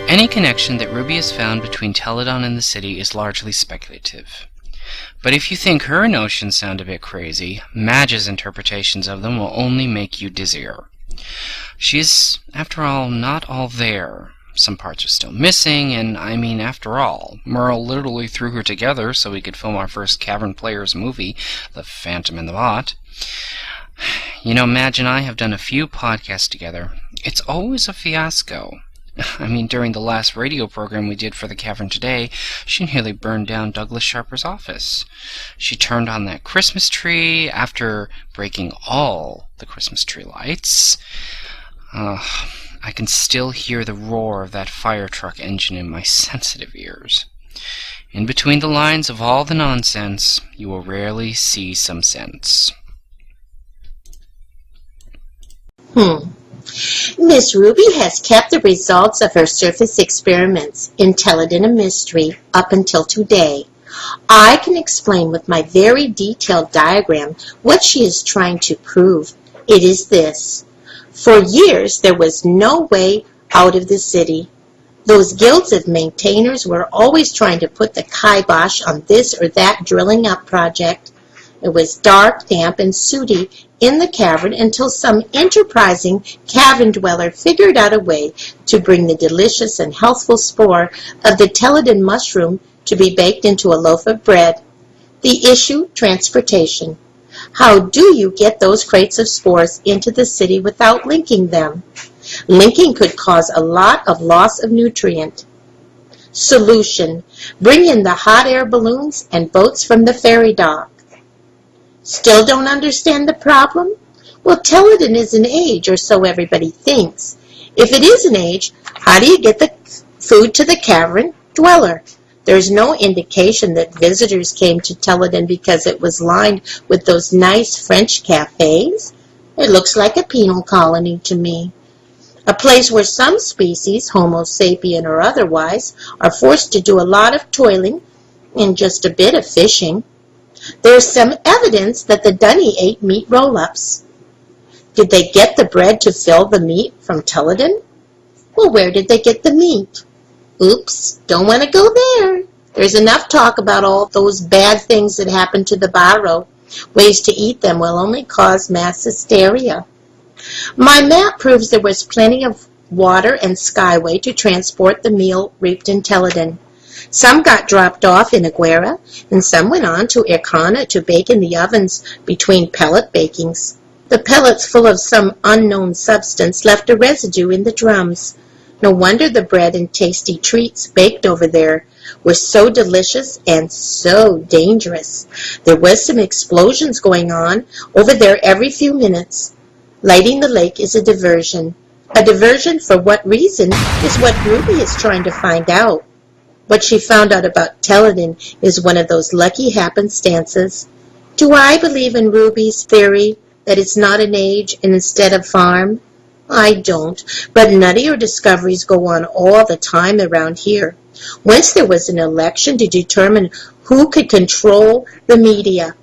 Any connection that Ruby has found between Teledahn and the city is largely speculative. But if you think her notions sound a bit crazy, Madge's interpretations of them will only make you dizzier. She is, after all, not all there. Some parts are still missing, and I mean, after all, Merle literally threw her together so we could film our first Cavern Players movie, The Phantom and the Bot. You know, Madge and I have done a few podcasts together. It's always a fiasco. I mean, during the last radio program we did for the Cavern Today, she nearly burned down Douglas Sharper's office. She turned on that Christmas tree after breaking all the Christmas tree lights. I can still hear the roar of that fire truck engine in my sensitive ears. In between the lines of all the nonsense, you will rarely see some sense. Miss Ruby has kept the results of her surface experiments in Teledahn a mystery up until today. I can explain with my very detailed diagram what she is trying to prove. It is this. For years, there was no way out of the city. Those guilds of maintainers were always trying to put the kibosh on this or that drilling up project. It was dark, damp, and sooty in the cavern until some enterprising cavern dweller figured out a way to bring the delicious and healthful spore of the Teledahn mushroom to be baked into a loaf of bread. The issue, transportation. How do you get those crates of spores into the city without linking them? Linking could cause a lot of loss of nutrient. Solution. Bring in the hot air balloons and boats from the ferry dock. Still don't understand the problem? Well, Teledahn is an age, or so everybody thinks. If it is an age, how do you get the food to the cavern dweller? There's no indication that visitors came to Teledahn because it was lined with those nice French cafes. It looks like a penal colony to me. A place where some species, Homo sapien or otherwise, are forced to do a lot of toiling and just a bit of fishing. There's some evidence that the Dunny ate meat roll-ups. Did they get the bread to fill the meat from Teledahn? Well, where did they get the meat? Oops, don't want to go there. There's enough talk about all those bad things that happen to the barrow. Ways to eat them will only cause mass hysteria. My map proves there was plenty of water and skyway to transport the meal reaped in Teledahn. Some got dropped off in Aguera, and some went on to Irkana to bake in the ovens between pellet bakings. The pellets full of some unknown substance left a residue in the drums. No wonder the bread and tasty treats baked over there were so delicious and so dangerous. There was some explosions going on over there every few minutes. Lighting the lake is a diversion. A diversion for what reason is what Ruby is trying to find out. What she found out about Teledahn is one of those lucky happenstances. Do I believe in Ruby's theory that it's not an age and instead a farm? I don't, but nuttier discoveries go on all the time around here. Once there was an election to determine who could control the media.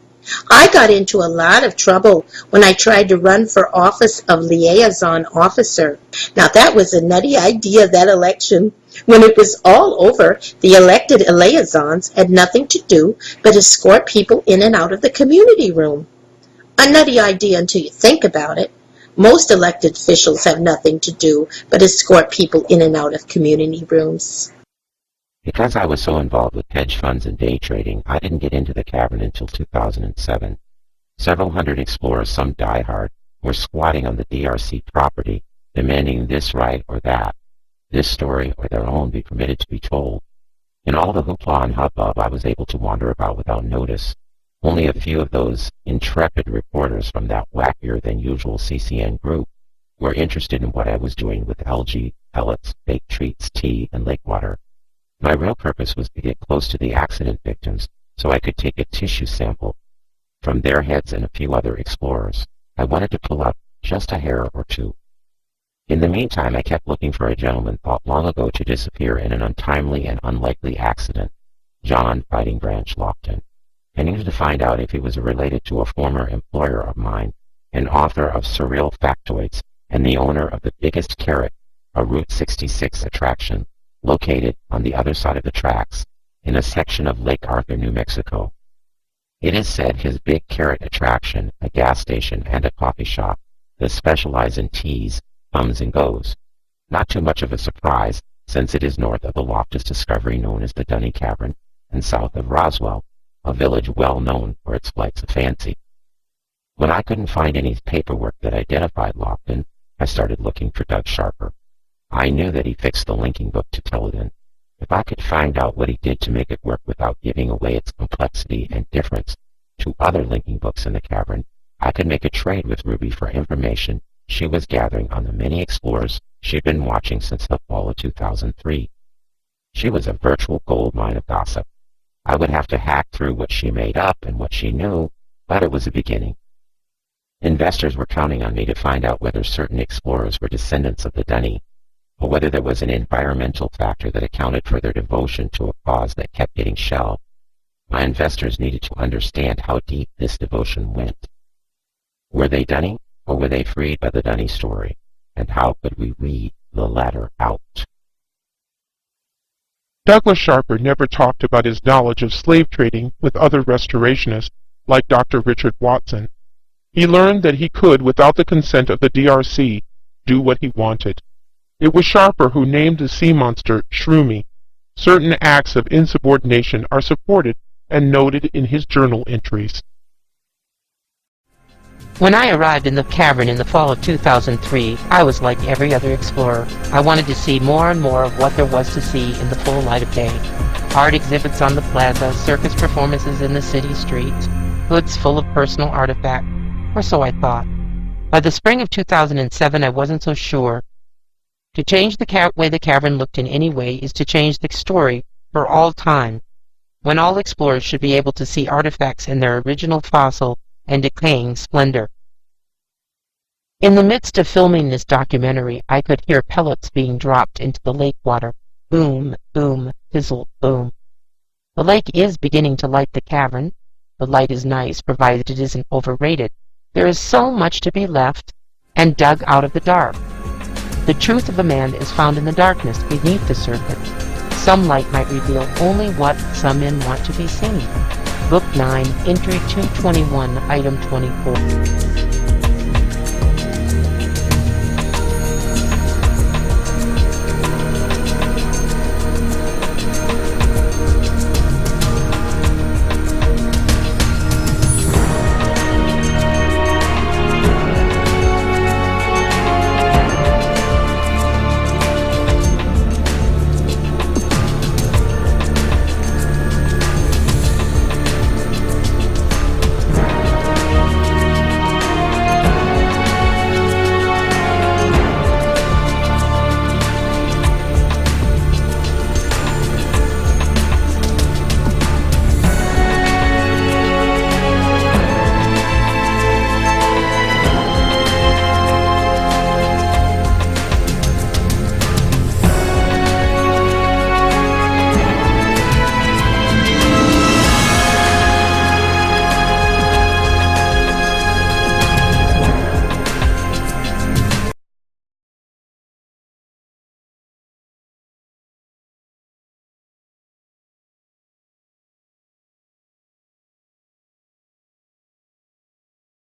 I got into a lot of trouble when I tried to run for office of liaison officer. Now that was a nutty idea, that election. When it was all over, the elected liaisons had nothing to do but escort people in and out of the community room. A nutty idea until you think about it. Most elected officials have nothing to do but escort people in and out of community rooms. Because I was so involved with hedge funds and day trading, I didn't get into the cavern until 2007. Several hundred explorers, some diehard, were squatting on the DRC property, demanding this right or that, this story or their own be permitted to be told. In all the hoopla and hubbub, I was able to wander about without notice. Only a few of those intrepid reporters from that wackier-than-usual CCN group were interested in what I was doing with algae, pellets, baked treats, tea, and lake water. My real purpose was to get close to the accident victims so I could take a tissue sample from their heads and a few other explorers. I wanted to pull out just a hair or two. In the meantime, I kept looking for a gentleman thought long ago to disappear in an untimely and unlikely accident, John Fighting Branch Lofton. I needed to find out if he was related to a former employer of mine, an author of surreal factoids, and the owner of the biggest carrot, a Route 66 attraction, located on the other side of the tracks, in a section of Lake Arthur, New Mexico. It is said his big carrot attraction, a gas station and a coffee shop that specialize in teas, comes and goes. Not too much of a surprise, since it is north of the Loftus discovery known as the Dutton Cavern, and south of Roswell, a village well known for its flights of fancy. When I couldn't find any paperwork that identified Lofton, I started looking for Doug Sharper. I knew that he fixed the linking book to Teledahn. If I could find out what he did to make it work without giving away its complexity and difference to other linking books in the cavern, I could make a trade with Ruby for information she was gathering on the many explorers she'd been watching since the fall of 2003. She was a virtual gold mine of gossip. I would have to hack through what she made up and what she knew, but it was a beginning. Investors were counting on me to find out whether certain explorers were descendants of the Dunny, or whether there was an environmental factor that accounted for their devotion to a cause that kept getting shelved. My investors needed to understand how deep this devotion went. Were they Dunny, or were they freed by the Dunny story? And how could we weed the latter out? Douglas Sharper never talked about his knowledge of slave trading with other restorationists like Dr. Richard Watson. He learned that he could, without the consent of the DRC, do what he wanted. It was Sharper who named the sea monster Shroomy. Certain acts of insubordination are supported and noted in his journal entries. When I arrived in the cavern in the fall of 2003, I was like every other explorer. I wanted to see more and more of what there was to see in the full light of day. Art exhibits on the plaza, circus performances in the city streets, hoods full of personal artifacts, or so I thought. By the spring of 2007, I wasn't so sure. To change the way the cavern looked in any way is to change the story for all time, when all explorers should be able to see artifacts in their original fossil and decaying splendor. In the midst of filming this documentary, I could hear pellets being dropped into the lake water. Boom, boom, fizzle, boom. The lake is beginning to light the cavern. The light is nice, provided it isn't overrated. There is so much to be left and dug out of the dark. The truth of a man is found in the darkness beneath the surface. Some light might reveal only what some men want to be seen. Book 9, Entry 221, Item 24.